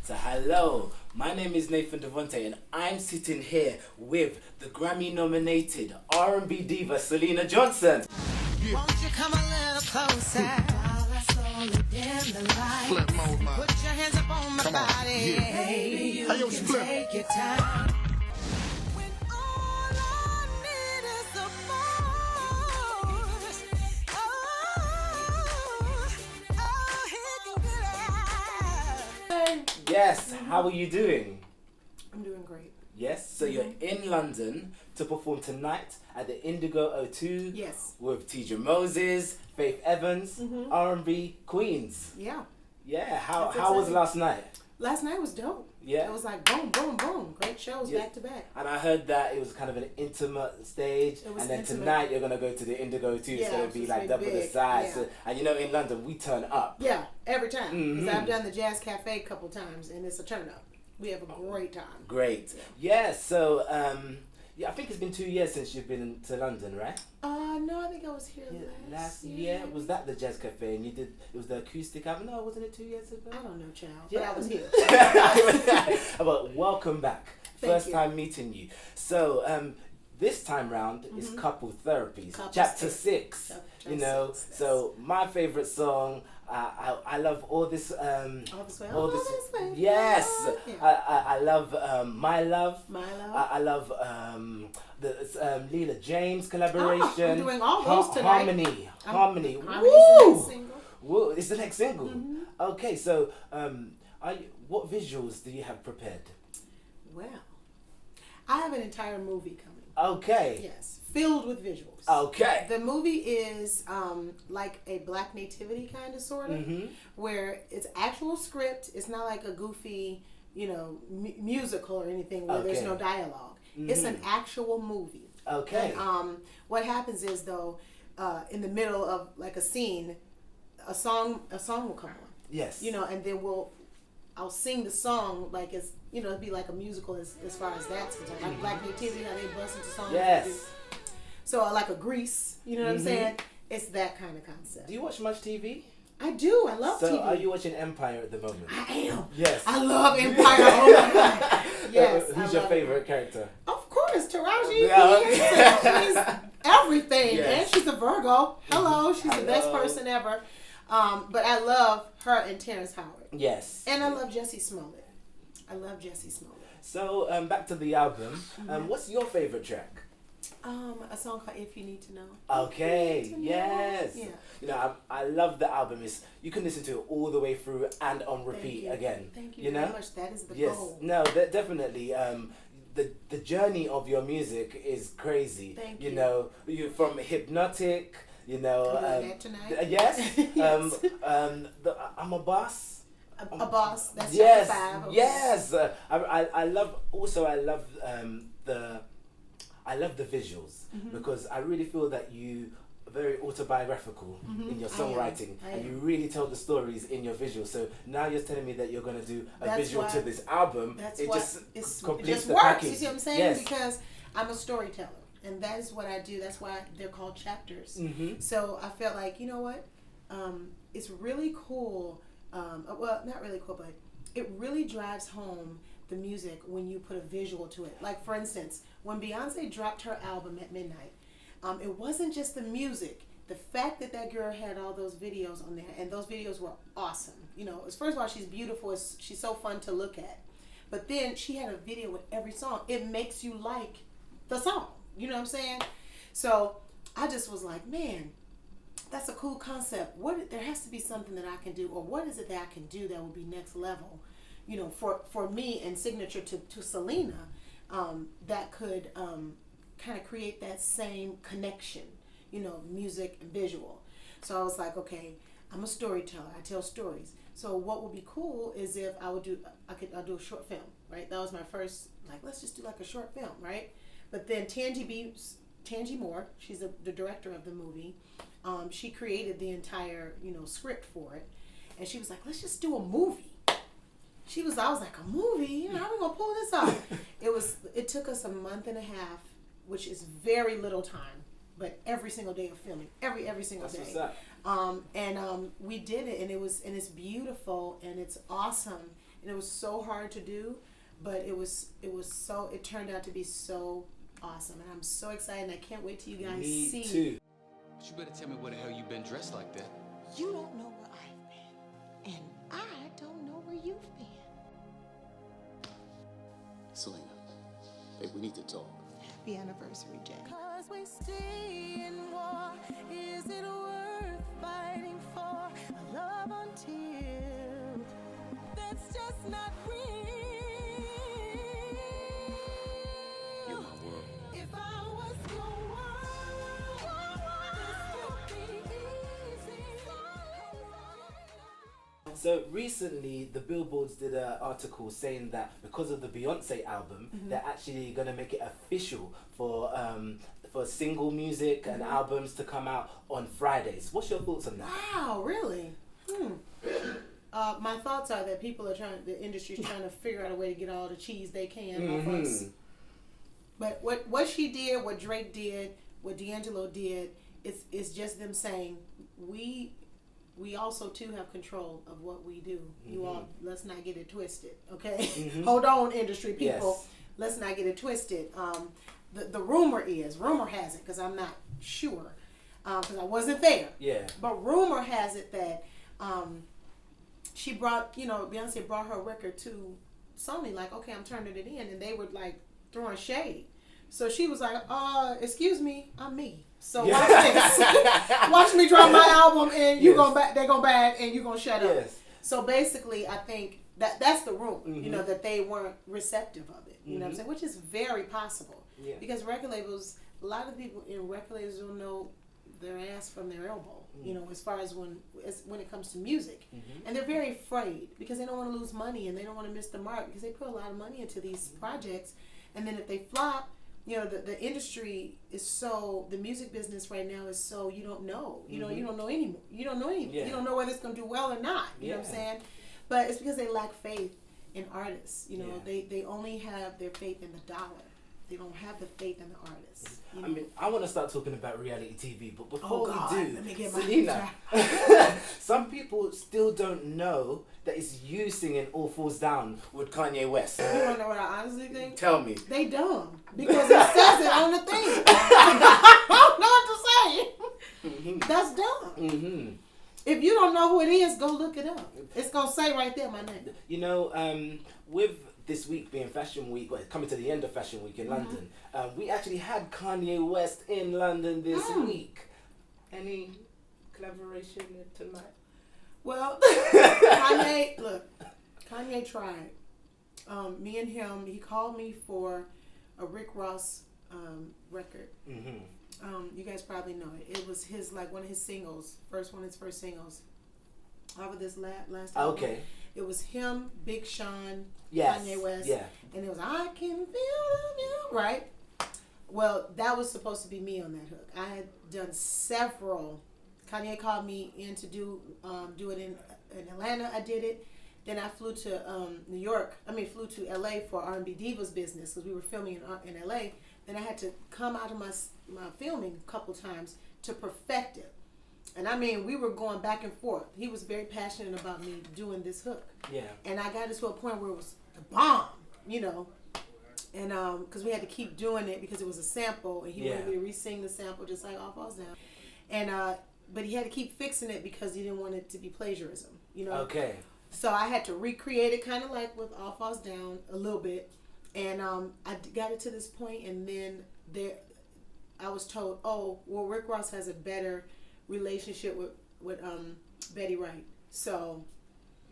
So hello, my name is Nathan Devonte and I'm sitting here with the Grammy-nominated R&B diva Syleena Johnson. Won't you come a little closer? While I slowly dim the light. Put your hands up on my body. Yeah. Baby, you can take your time. When all I need is a force. He can get it. Yes, how are you doing? I'm doing great. Yes, so you're in London to perform tonight at the Indigo O2 Yes. with TJ Moses, Faith Evans, R&B Queens. Yeah. Yeah, how That's was exciting. last night? Last night was dope. Yeah. It was like boom, boom, boom. Great shows Yeah. back to back. And I heard that it was kind of an intimate stage, It was and then intimate. tonight you're gonna go to the Indigo too, Yeah, so it'll be it's like really double the big, size. yeah. So, and you know, in London we turn up. Yeah, every time. Mhm. Because I've done the Jazz Cafe a couple times, and it's a turn up. We have a great time. Great. Yeah. So yeah, I think it's been 2 years since you've been to London, right? No, I think I was here Last year was that the Jazz Cafe, and you did it was the acoustic album? No, wasn't it 2 years ago? I don't know, child. Yeah. But I was here. But welcome back. Thank First you. time meeting you. So this time round is couple therapies, Couple chapter six. 6. Chapter You know, 6, yes. so my favorite song. I love all this. All this way. All All this. this way. Yes, Yeah. I love My Love. My Love. I love the Leela James collaboration. I'm doing all those tonight. Harmony. Harmony's the Woo! next single. Woo! It's the next single. Okay, so what visuals do you have prepared? Well, I have an entire movie coming. Okay. Yes, filled with visuals. Okay. The movie is like a Black nativity kind of sort of, where it's actual script. It's not like a goofy, musical or anything where there's Okay. no dialogue. It's an actual movie. Okay. And what happens is though, in the middle of like a scene, a song will come on. Yes. And then I'll sing the song like it's it'd be like a musical as far as that's concerned. Like Black Nativity, how they bust into songs. Yes. So like a Grease, you know what I'm saying? It's that kind of concept. Do you watch much TV? I do. I love So TV. are you watching Empire at the moment? I am. Yes. I love Empire. Oh my god. Yes. I Who's your love favorite it. character? Of course, Taraji. Yeah. She's everything, Yes. and she's a Virgo. Hello, she's the best Hello. person ever. But I love her and Terrence Howard, Yes. and I love Jesse Smollett. I love Jesse Smollett. So back to the album. What's your favorite track? A song called "If You Need to Know." Okay. If you need to know. Yes. Yeah. I love the album. You can listen to it all the way through and on repeat you. again. Thank you You know. very much. That is the Yes. goal. No. Definitely. The journey of your music is crazy. Thank You you. know, you from hypnotic. You know. I'm doing that tonight. Yes. Yes. I'm a boss. A boss. That's Yes, chapter 5. Okay. yes. I love. Also, I love the visuals because I really feel that you are very autobiographical in your I am. songwriting, I and am. you really tell the stories in your visuals. So now you're telling me that you're going to do a That's visual why- to this album. That's It what just it completes just the works. package. You see what I'm saying? Yes. Because I'm a storyteller, and that is what I do. That's why they're called chapters. Mhm. So I felt like, you know what? It's really cool. Well, not really cool, but it really drives home the music when you put a visual to it. Like, for instance, when Beyonce dropped her album at midnight, it wasn't just the music. The fact that girl had all those videos on there, and those videos were awesome. First of all, she's beautiful. She's so fun to look at. But then she had a video with every song. It makes you like the song. You know what I'm saying? So I just was like, man, that's a cool concept. There has to be something that I can do, or what is it that I can do that will be next level, for me and signature to Syleena, that could kind of create that same connection, music and visual. So I was like, okay, I'm a storyteller. I tell stories. So what would be cool is if I'll do a short film, right? That was my first, let's just do like a short film, right? But then Tangi Moore, she's the director of the movie. She created the entire, script for it, and she was like, "Let's just do a movie." I was like, "A movie? How are we gonna pull this off?" It took us a month and a half, which is very little time, but every single day of filming, every single That's day. what's up. We did it, and it's beautiful, and it's awesome, and it was so hard to do, but it turned out to be so awesome, and I'm so excited, and I can't wait till you guys see. Me too. But you better tell me where the hell you been dressed like that. You don't know where I've been, and I don't know where you've been. Syleena, hey, we need to talk. Happy anniversary, Jay. Cause we stay in war. Is it worth fighting for a love until that's just not real? You're my world. If I was your world, this would be easy. So recently, the Billboards did an article saying that because of the Beyonce album, they're actually gonna make it official for single music and albums to come out on Fridays. What's your thoughts on that? Wow, really? My thoughts are that the industry's trying to figure out a way to get all the cheese they can off us. But what she did, what Drake did, what D'Angelo did, it's just them saying, we also too have control of what we do. You all, let's not get it twisted, okay? Hold on, industry people. Yes. Let's not get it twisted. The rumor has it, because I'm not sure, because I wasn't there. Yeah. But rumor has it that she brought, Beyonce brought her record to Sony, like, okay, I'm turning it in, and they were like throwing shade. So she was like, excuse me, I'm me. So watch this. Watch me drop my album, and they're gonna buy it, and you're gonna shut up. Yes. So basically, I think that's the rumor, that they weren't receptive of it. You know what I'm saying? Which is very possible. Yeah. Because record labels, a lot of people in record labels don't know their ass from their elbow. As far as when it comes to music, and they're very afraid because they don't want to lose money and they don't want to miss the mark because they put a lot of money into these projects, and then if they flop, the industry is so, the music business right now is so, you don't know. You don't know anymore. You don't know anything. Yeah. You don't know whether it's going to do well or not. You know what I'm saying? But it's because they lack faith in artists. They only have their faith in the dollar. They don't have the faith in the artists. I mean, I want to start talking about reality TV, but before we do, let me get my Syleena, some people still don't know that it's you singing "All Falls Down" with Kanye West. You want to know what I honestly think? Tell me. They dumb because it says it on the thing. I don't know what to say. That's dumb. If you don't know who it is, go look it up. It's gonna say right there my name. With this week being Fashion Week, coming to the end of Fashion Week in London, we actually had Kanye West in London this week. Any collaboration tonight? Well, Kanye tried. Me and him, he called me for a Rick Ross record. You guys probably know it. It was his, like, one of his singles, his first singles. Over this last album. Okay. It was him, Big Sean, Yes. Kanye West, Yeah. and it was I Can Feel You, right? Well, that was supposed to be me on that hook. I had done several. Kanye called me in to do it in Atlanta. I did it. Then I flew to flew to LA for R&B Divas business because we were filming in LA. Then I had to come out of my filming a couple times to perfect it. And I mean, we were going back and forth. He was very passionate about me doing this hook. Yeah. And I got it to a point where it was the bomb, And because we had to keep doing it because it was a sample, and he wanted me to re-sing the sample just like All Falls Down. And but he had to keep fixing it because he didn't want it to be plagiarism, Okay. So I had to recreate it kind of like with All Falls Down a little bit. And I got it to this point, and then I was told, Rick Ross has a better relationship with Betty Wright, so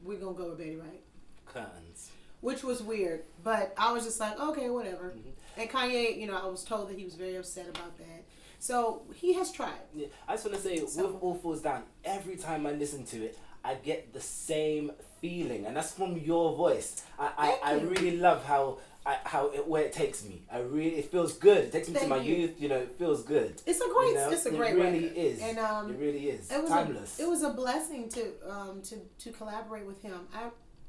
we're gonna go with Betty Wright. Curtains. Which was weird, but I was just like, okay, whatever. And Kanye, I was told that he was very upset about that. So he has tried. Yeah, I just want to say, with All Falls Down, every time I listen to it, I get the same feeling, and that's from your voice. I really love where it takes me. It feels good. It takes me to my youth. It feels good. It's a great It really record. is. And it really is. It was timeless. It was a blessing to collaborate with him.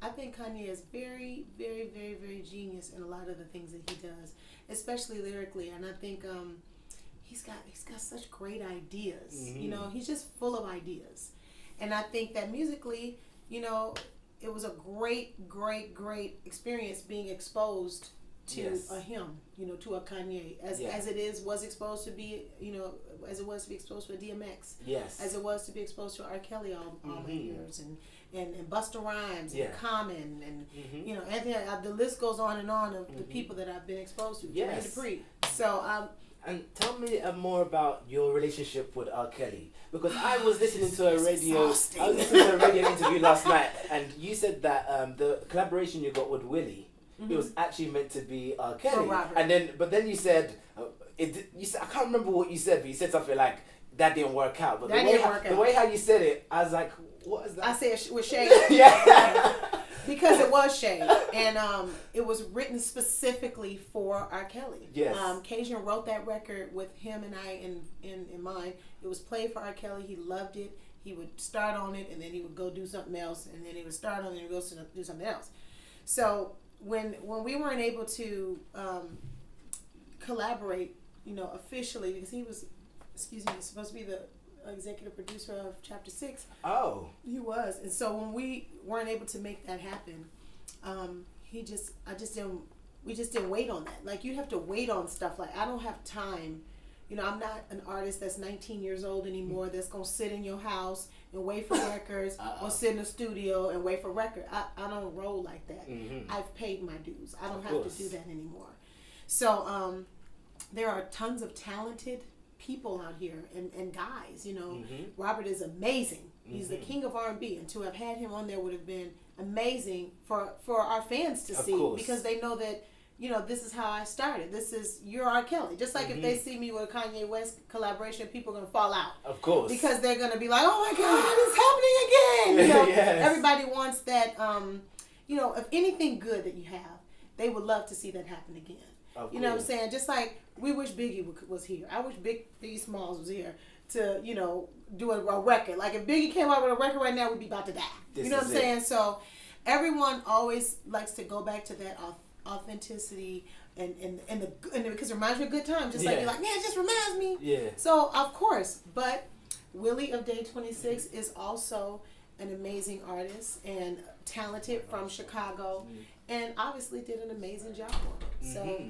I think Kanye is very, very, very, very genius in a lot of the things that he does, especially lyrically. And I think he's got such great ideas. He's just full of ideas. And I think that musically, it was a great experience being exposed to a him, to a Kanye, as it was exposed to be, as it was to be exposed to a DMX, as it was to be exposed to R. Kelly all my years, and Busta Rhymes and Common, and Anthony. The list goes on and on of the people that I've been exposed to. Yes. Dupree. So and tell me more about your relationship with R. Kelly, because I was listening to a radio interview last night, and you said that the collaboration you got with Willie. It was actually meant to be R. Kelly, and then you said you said, I can't remember what you said, but you said something like that didn't work out. But the way how you said it, I was like, what is that? I said with shade. Yeah. Because it was shade, and it was written specifically for R. Kelly. Yes. Cajun wrote that record with him and I in mind. It was played for R. Kelly. He loved it. He would start on it, and then he would go do something else, and then he would start on it and go do something else. So when we weren't able to collaborate, officially, because he was, supposed to be the executive producer of Chapter 6. Oh. He was. And so when we weren't able to make that happen, we just didn't wait on that. Like, you have to wait on stuff. Like, I don't have time. I'm not an artist that's 19 years old anymore that's going to sit in your house and wait for records or sit in the studio and wait for record. I don't roll like that. I've paid my dues. I don't have to do that anymore. So there are tons of talented people out here and guys. Robert is amazing. He's the king of R&B, and to have had him on there would have been amazing for our fans to see, because they know that this is how I started. You're R. Kelly. Just like if they see me with a Kanye West collaboration, people are going to fall out. Of course. Because they're going to be like, oh my God, it's happening again. Yes. Everybody wants that, if anything good that you have, they would love to see that happen again. You know what I'm saying? Just like we wish Biggie was here. I wish Biggie Smalls was here to, do a record. Like if Biggie came out with a record right now, we'd be about to die. You know what I'm saying? So everyone always likes to go back to that authenticity and because it reminds you of a good time. Just like you're like, man, it just reminds me. Yeah. So of course, but Willie of Day 26 is also an amazing artist and talented from Chicago, and obviously did an amazing job on it. So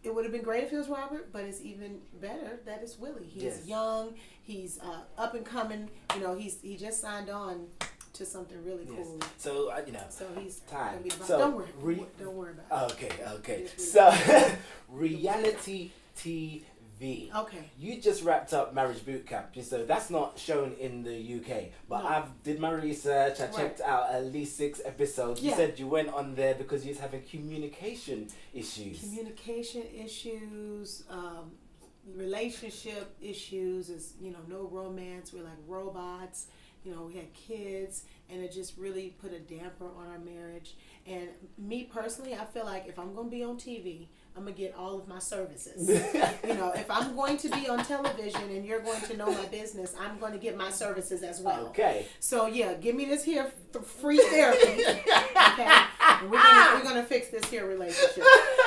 it would have been great if it was Robert, but it's even better that it's Willie. He's young, he's up and coming. He just signed on to something really cool. So so he's time. So don't worry about it. Okay. So reality TV. Okay. You just wrapped up Marriage Bootcamp, so that's not shown in the UK. But I did my research. I checked out at least 6 episodes. You said you went on there because you was having communication issues. Relationship issues. Is no romance. We're like robots. We had kids, and it just really put a damper on our marriage. And me personally, I feel like if I'm going to be on TV, I'm going to get all of my services. If I'm going to be on television and you're going to know my business, I'm going to get my services as well. Okay. So, give me this here free therapy. Okay? And we're gonna fix this here relationship.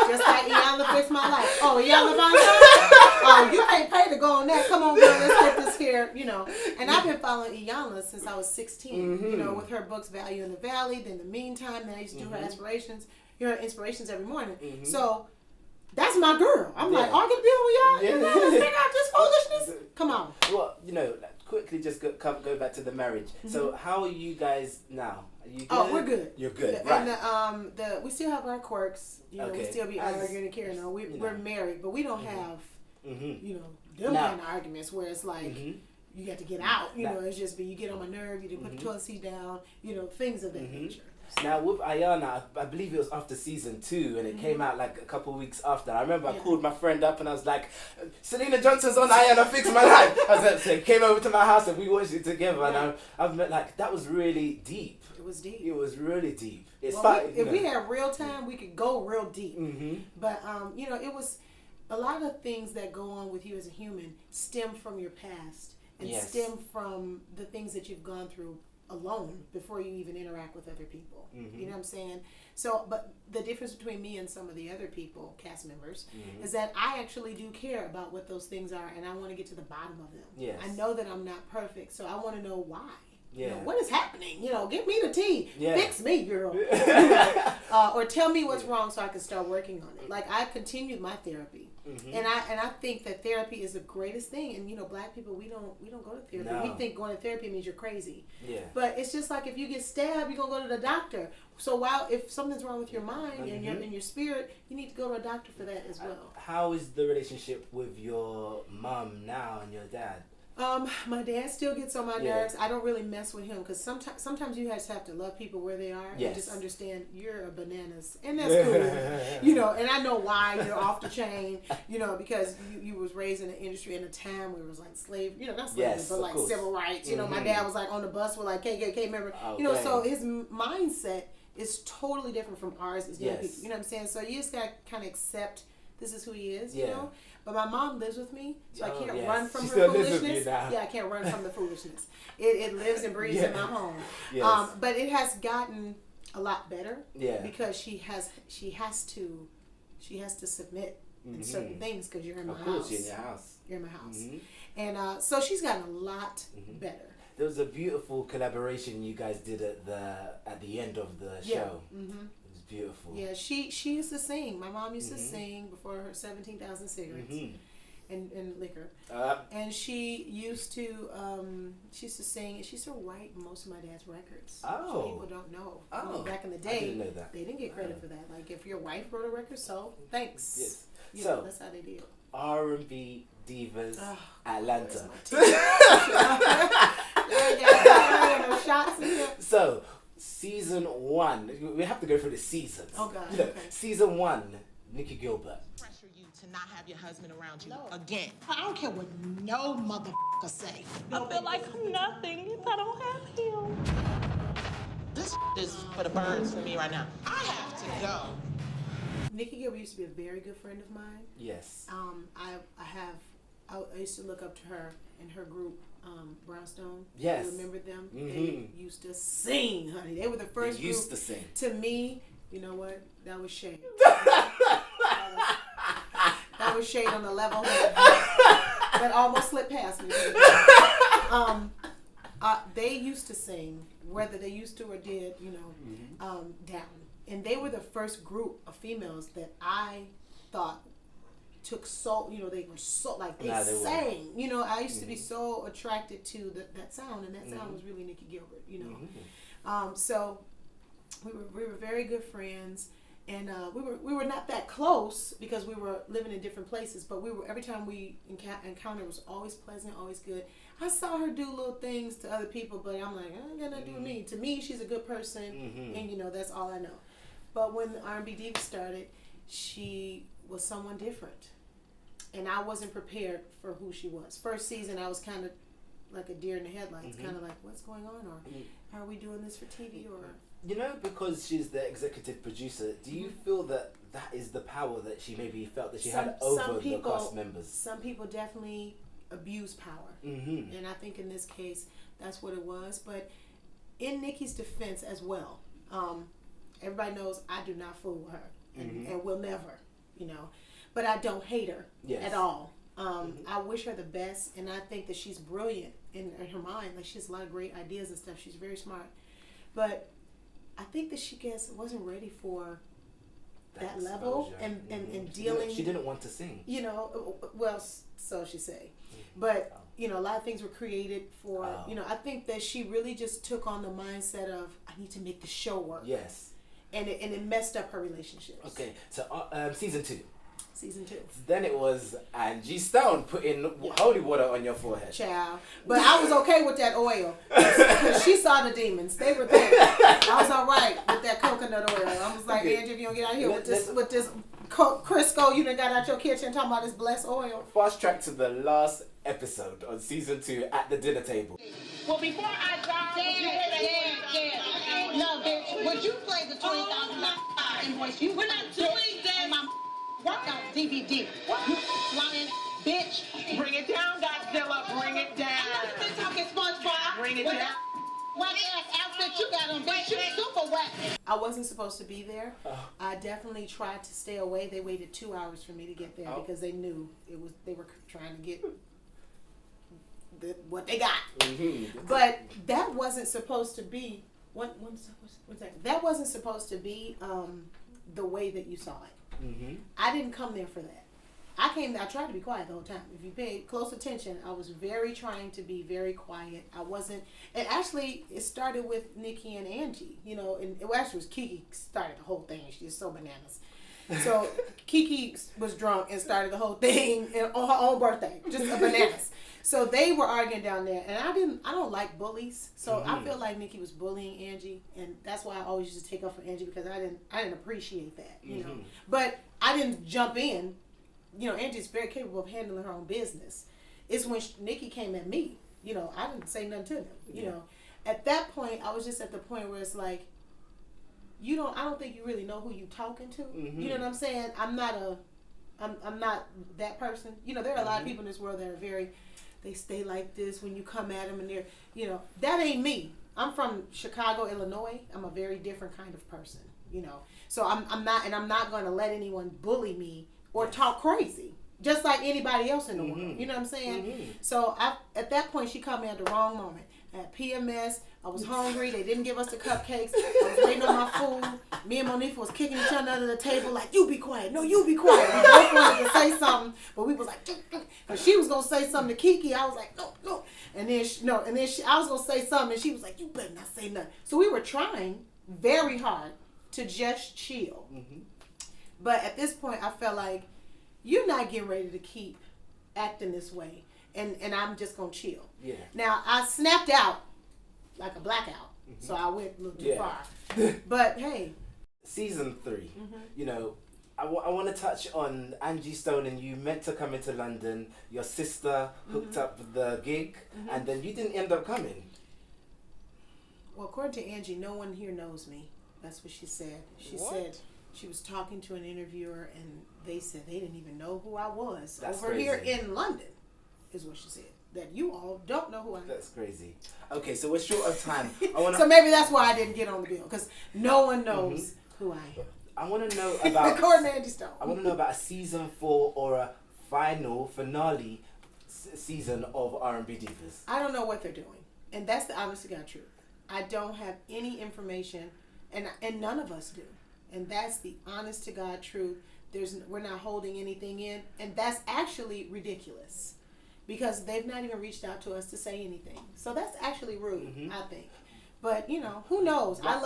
Just like Iyanla fixed my life. Oh, Iyanla Bonzo? You can't pay to go on that. Come on, girl, let's get this here, And I've been following Iyanla since I was 16, with her books Value in the Valley, then The Meantime, then I used to do her inspirations every morning. So that's my girl. I'm like, I can deal with y'all. Let's figure out this foolishness. Come on. Well, quickly just go back to the marriage. So how are you guys now? Are you good? Oh, we're good. You're good, right? And we still have our quirks. We still be arguing and carrying on. We're married, but we don't have, them kind of arguments where it's like, you got to get out. It's just you get on my nerve. You put the toilet seat down. Things of that nature. Now with Ayana, I believe it was after season 2, and it came out like a couple of weeks after. I remember I called my friend up and I was like, Syleena Johnson's on Ayana, fix my life. So he came over to my house and we watched it together, and I've met that was really deep. It was deep. It was really deep. If we had real time, we could go real deep. But it was a lot of things that go on with you as a human stem from your past and stem from the things that you've gone through alone before you even interact with other people. You know what I'm saying? So, but the difference between me and some of the other people, cast members, is that I actually do care about what those things are, and I want to get to the bottom of them. Yes. I know that I'm not perfect, so I want to know why. Yeah. What is happening? Give me the tea. Yeah. Fix me, girl. Or tell me what's wrong so I can start working on it. Like, I continued my therapy. Mm-hmm. And I think that therapy is the greatest thing. And Black people, we don't go to therapy. No. We think going to therapy means you're crazy. Yeah. But it's just like if you get stabbed, you're gonna go to the doctor. So if something's wrong with your mind and your spirit, you need to go to a doctor for that as well. How is the relationship with your mom now and your dad? My dad still gets on my nerves. I don't really mess with him because sometimes you just have to love people where they are and just understand you're a bananas, and that's cool. And I know why you're off the chain, because you was raised in an industry in a time where it was like slave, not slavery, but like civil rights. My dad was like on the bus with like KKK member, so his mindset is totally different from ours as young people. You know what I'm saying? So you just gotta kind of accept this is who he is, But my mom lives with me, so I can't run from her foolishness. Yeah, I can't run from the foolishness. It lives and breathes in my home. Yes. But it has gotten a lot better. Yeah. Because she has to submit in certain things because you're in my house. Of course, you're in your house. You're in my house. And so she's gotten a lot better. There was a beautiful collaboration you guys did at the end of the show. Beautiful. Yeah, she used to sing. My mom used to sing before her 17,000 cigarettes and liquor. And she used to sing, and she used to write most of my dad's records. Oh. So people don't know. Back in the day, I didn't know that. They didn't get credit for that. Like, if your wife wrote a record, so thanks. Yes. That's how they did. R&B Divas, Atlanta. So, season 1, we have to go through the seasons. Oh God. Okay. Season 1, Nicci Gilbert. Pressure you to not have your husband around you again. I don't care what no motherfucker say. I feel like I'm nothing if I don't have him. This is for the birds for me right now. I have to go. Nicci Gilbert used to be a very good friend of mine. Yes. I used to look up to her and her group. Brownstone. Yes. You remember them? They used to sing, honey. They were the first group. Used to sing. To me, you know what? That was shade. that was shade on the level that almost slipped past me. They used to sing, whether they used to or did, down. And they were the first group of females that I thought took they were so, like, they sang. I used to be so attracted to that sound, and that sound was really Nicci Gilbert, So we were very good friends, and we were not that close because we were living in different places, but every time we encountered, it was always pleasant, always good. I saw her do little things to other people, but I'm like, I ain't got nothing to do with me. To me, she's a good person, and that's all I know. But when R&B Divas started, she was someone different. And I wasn't prepared for who she was. First season, I was kind of like a deer in the headlights, kind of like, what's going on? Or are we doing this for TV? Or because she's the executive producer, do you feel that is the power that she maybe felt that she had over the cast members? Some people definitely abuse power. And I think in this case, that's what it was. But in Nicci's defense as well, everybody knows I do not fool with her. And will never, But I don't hate her at all. I wish her the best, and I think that she's brilliant in her mind. Like, she has a lot of great ideas and stuff. She's very smart. But I think that she wasn't ready for that level and dealing. She didn't want to sing. Well, so she say. But, a lot of things were created for, I think that she really just took on the mindset of, I need to make the show work. Yes. And it messed up her relationships. Okay, so season 2. Season 2. Then it was Angie Stone putting holy water on your forehead. Child. But I was okay with that oil. Because she saw the demons. They were there. I was all right with that coconut oil. I was like, Angie, if you don't get out here with this Crisco you done got out your kitchen talking about this blessed oil. Fast track to the last episode on season 2 at the dinner table. Well, before I drop No, bitch. Would you play the $20,000 invoice? We're not doing that. My workout DVD. What? You lying bitch. Bring it down, Godzilla. Bring it down. I've been talking SpongeBob. Bring it down. What ass outfit you got on, bitch? You super wet. I wasn't supposed to be there. I definitely tried to stay away. They waited 2 hours for me to get there because they knew they were trying to get what they got. Mm-hmm. But that wasn't supposed to be one second. That wasn't supposed to be the way that you saw it. Mm-hmm. I didn't come there for that. I tried to be quiet the whole time. If you paid close attention, I was trying to be very quiet. I wasn't, and actually it started with Nicci and Angie, and it actually was Kiki started the whole thing. She's so bananas. So Kiki was drunk and started the whole thing on her own birthday, just a bananas. So they were arguing down there, and I don't like bullies. So I feel like Nicci was bullying Angie, and that's why I always used to take up for Angie, because I didn't appreciate that, But I didn't jump in. Angie's very capable of handling her own business. It's when Nicci came at me, I didn't say nothing to them. At that point, I was just at the point where it's like, I don't think you really know who you talking to. Mm-hmm. You know what I'm saying? I'm not that person. There are a lot of people in this world that are they stay like this when you come at them, and they're, that ain't me. I'm from Chicago, Illinois. I'm a very different kind of person, So I'm not going to let anyone bully me or talk crazy, just like anybody else in the world. You know what I'm saying? Mm-hmm. So at that point, she caught me at the wrong moment. I had PMS. I was hungry. They didn't give us the cupcakes. I was waiting on my food. Me and Monifa was kicking each other under the table like, you be quiet. No, you be quiet. We both wanted to say something, but we was like, because she was going to say something to Kiki. I was like, no. And then I was going to say something, and she was like, you better not say nothing. So we were trying very hard to just chill. Mm-hmm. But at this point, I felt like, you're not getting ready to keep acting this way. And I'm just going to chill. Yeah. Now, I snapped out like a blackout. Mm-hmm. So I went a little too far. But, hey. Season 3. Mm-hmm. I want to touch on Angie Stone, and you meant to come into London. Your sister hooked up the gig, and then you didn't end up coming. Well, according to Angie, no one here knows me. That's what she said. She said she was talking to an interviewer, and they said they didn't even know who I was. That's over crazy. Here in London, is what she said. That you all don't know who I am. That's crazy. Okay, so we're short of time. So maybe that's why I didn't get on the bill, because no one knows who I am. I want to know about according to Angie Stone. I want to know about a season 4 or a finale season of R&B Divas. I don't know what they're doing, and that's the honest to God truth. I don't have any information, and none of us do. And that's the honest to God truth. We're not holding anything in, and that's actually ridiculous, because they've not even reached out to us to say anything. So that's actually rude, I think. But who knows? I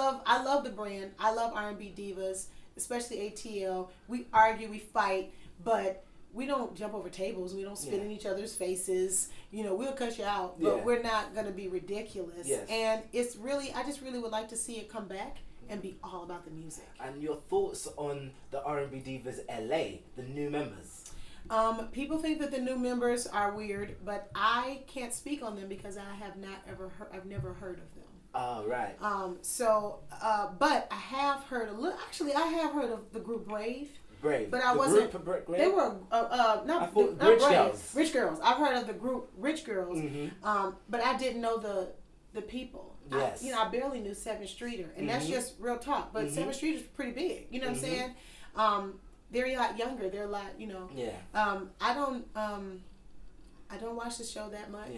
love the brand. I love R&B Divas, especially ATL. We argue, we fight, but we don't jump over tables. We don't spit in each other's faces. We'll cut you out, but we're not going to be ridiculous. Yes. And it's really, I just really would like to see it come back and be all about the music. And your thoughts on the R&B Divas LA, the new members? People think that the new members are weird, but I can't speak on them because I've never heard of them. Oh, right. But I have heard a little. Actually, I have heard of the group Brave. But I wasn't. They were not Brave. Girls. Rich Girls. I've heard of the group Rich Girls. But I didn't know the people. Yes. I barely knew 7th Streeter, and that's just real talk. But 7th Streeter's pretty big. You know what I'm saying? They're a lot younger. They're a lot. I don't watch the show that much,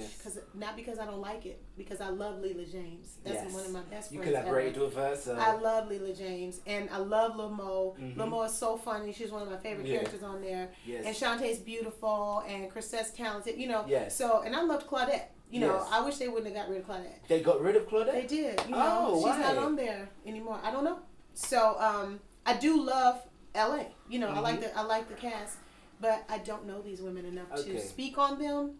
not because I don't like it, because I love Leela James. That's one of my best friends. You collaborated with her, so I love Leela James, and I love Lil Mo. Lil Mo is so funny. She's one of my favorite characters on there. Yes. And Shantae's beautiful, and Chrisette's talented. Yes. So, and I loved Claudette. I wish they wouldn't have got rid of Claudette. They got rid of Claudette? They did. She's not on there anymore. I don't know. So, I do love LA. I like the cast. But I don't know these women enough to speak on them.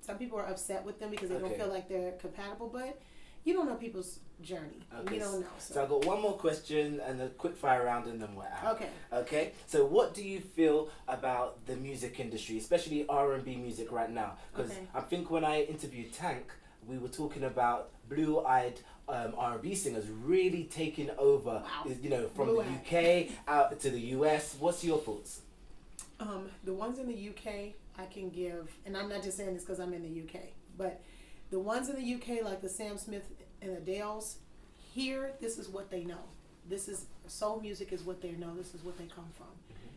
Some people are upset with them because they don't feel like they're compatible, but you don't know people's journey. You don't know. So I've got one more question and a quick fire round, and then we're out. Okay. So what do you feel about the music industry, especially R&B music right now? Because I think when I interviewed Tank, we were talking about blue-eyed R&B singers really taking over, from the UK out to the US. What's your thoughts? The ones in the UK I can give, and I'm not just saying this because I'm in the UK, but the ones in the UK, like the Sam Smith and Adele's, here, this is what they know. This is, soul music is what they know. This is what they come from.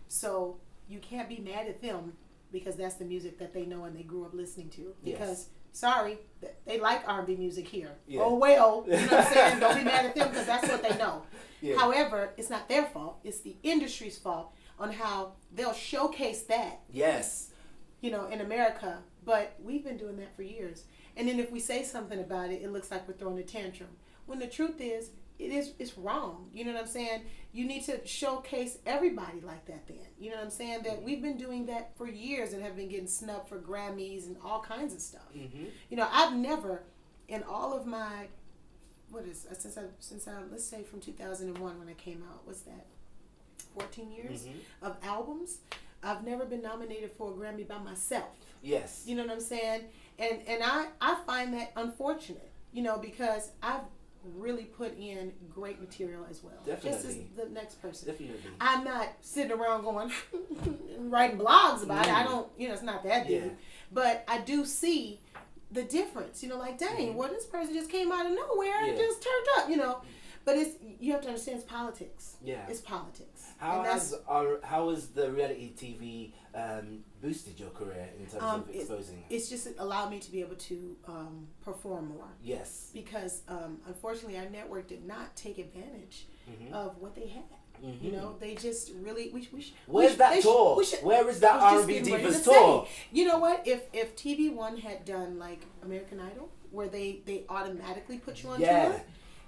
So you can't be mad at them because that's the music that they know and they grew up listening to. Because Sorry, they like R&B music here. Yeah. Oh well, you know what I'm saying? Don't be mad at them because that's what they know. Yeah. However, it's not their fault. It's the industry's fault on how they'll showcase that. Yes. You know, in America, but we've been doing that for years. And then if we say something about it, it looks like we're throwing a tantrum. When the truth is, it's wrong. You know what I'm saying? You need to showcase everybody like that then. You know what I'm saying? That we've been doing that for years and have been getting snubbed for Grammys and all kinds of stuff. Mm-hmm. You know, I've never, in all of my, since I let's say from 2001 when I came out, what's that? 14 years of albums. I've never been nominated for a Grammy by myself. Yes. You know what I'm saying? And I find that unfortunate, you know, because I've really put in great material as well. Definitely. Just as the next person. Definitely. I'm not sitting around going and writing blogs about it. I don't, you know, it's not that deep. Yeah. But I do see the difference, you know, like, dang, well, this person just came out of nowhere and just turned up, you know. But you have to understand it's politics. Yeah. It's politics. How has the reality TV boosted your career in terms of exposing? It's just allowed me to be able to perform more. Yes. Because unfortunately, our network did not take advantage of what they had. Mm-hmm. You know, they just really. Where's that tour? Where is that R&B Divas tour? You know what? If TV One had done like American Idol, where they automatically put you on tour,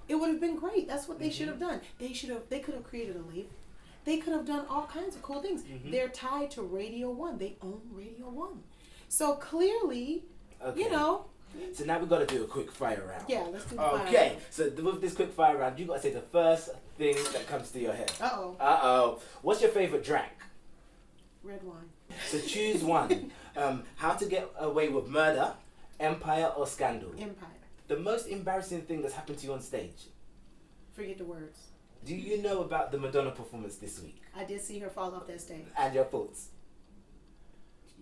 it would have been great. That's what they should have done. They could have created a label. They could have done all kinds of cool things. They're tied to Radio 1. They own Radio 1. So clearly, you know. So now we've got to do a quick fire round. Yeah, let's do the fire round. Okay, so with this quick fire round, you've got to say the first thing that comes to your head. Uh-oh. What's your favorite drink? Red wine. So choose one. How to Get Away with Murder, Empire or Scandal? Empire. The most embarrassing thing that's happened to you on stage? Forget the words. Do you know about the Madonna performance this week? I did see her fall off that stage. And your thoughts?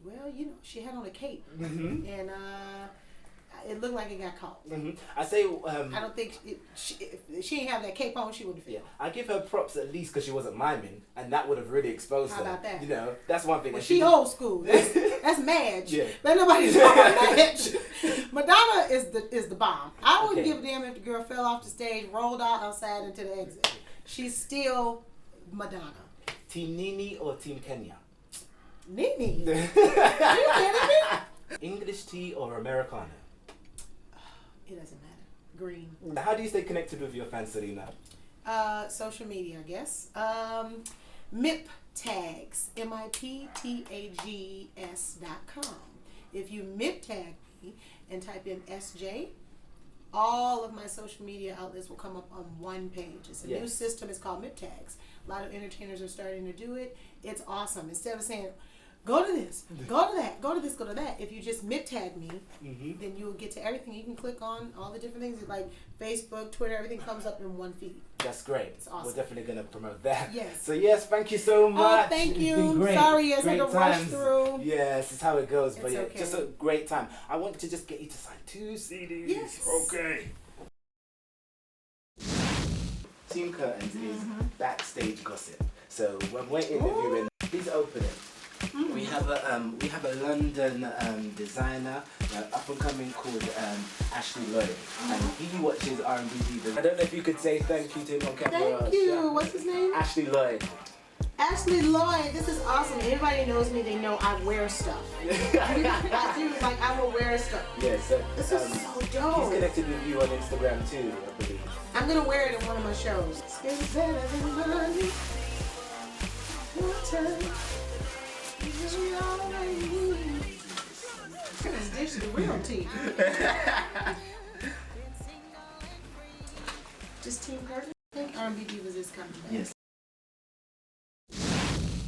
Well, you know, she had on a cape. And it looked like it got caught. I say... I don't think... if she didn't have that cape on, she wouldn't have. Yeah, I give her props at least because she wasn't miming. And that would have really exposed her. How about that? You know, that's one thing. Well, she old school. That's Madge. Yeah. Let nobody talk about Madge. Madonna is the bomb. I wouldn't give a damn if the girl fell off the stage, rolled out outside into the exit. She's still Madonna. Team Nene or Team Kenya? Nene? Are you kidding me? English tea or Americano? It doesn't matter. Green. How do you stay connected with your fans, Syleena? Social media, I guess. MIP tags. MIPTAGS.com. If you MIP tag me and type in SJ, all of my social media outlets will come up on one page. It's a new system. It's called MIP tags. A lot of entertainers are starting to do it. It's awesome. Instead of saying, go to this, go to that, go to this, go to that. If you just MIP tag me, then you'll get to everything. You can click on all the different things like Facebook, Twitter, everything comes up in one feed. That's great. It's awesome. We're definitely going to promote that. Yes. So yes, thank you so much. Oh, thank you. It's been great. Sorry, I had to Great rush times. through. Yes, it's how it goes. But It's yeah, okay. just a great time. I want to just get you to sign 2 CDs. Yes. Okay. Team Curtains is backstage gossip. So when we're interviewing, please open it. We have a London designer, up and coming called Ashley Lloyd, and he watches R&B Divas. I don't know if you could say thank you to him on camera. Thank you. What's his name? Ashley Lloyd. Ashley Lloyd. This is awesome. Anybody knows me, they know I wear stuff. I do. Like, I will wear stuff. Yeah, so This is so dope. he's connected with you on Instagram too, I believe. I'm gonna wear it in one of my shows. It's better than money. One time. This is the real tea. Just Team Curtain. I think R&B Divas is coming back. Yes.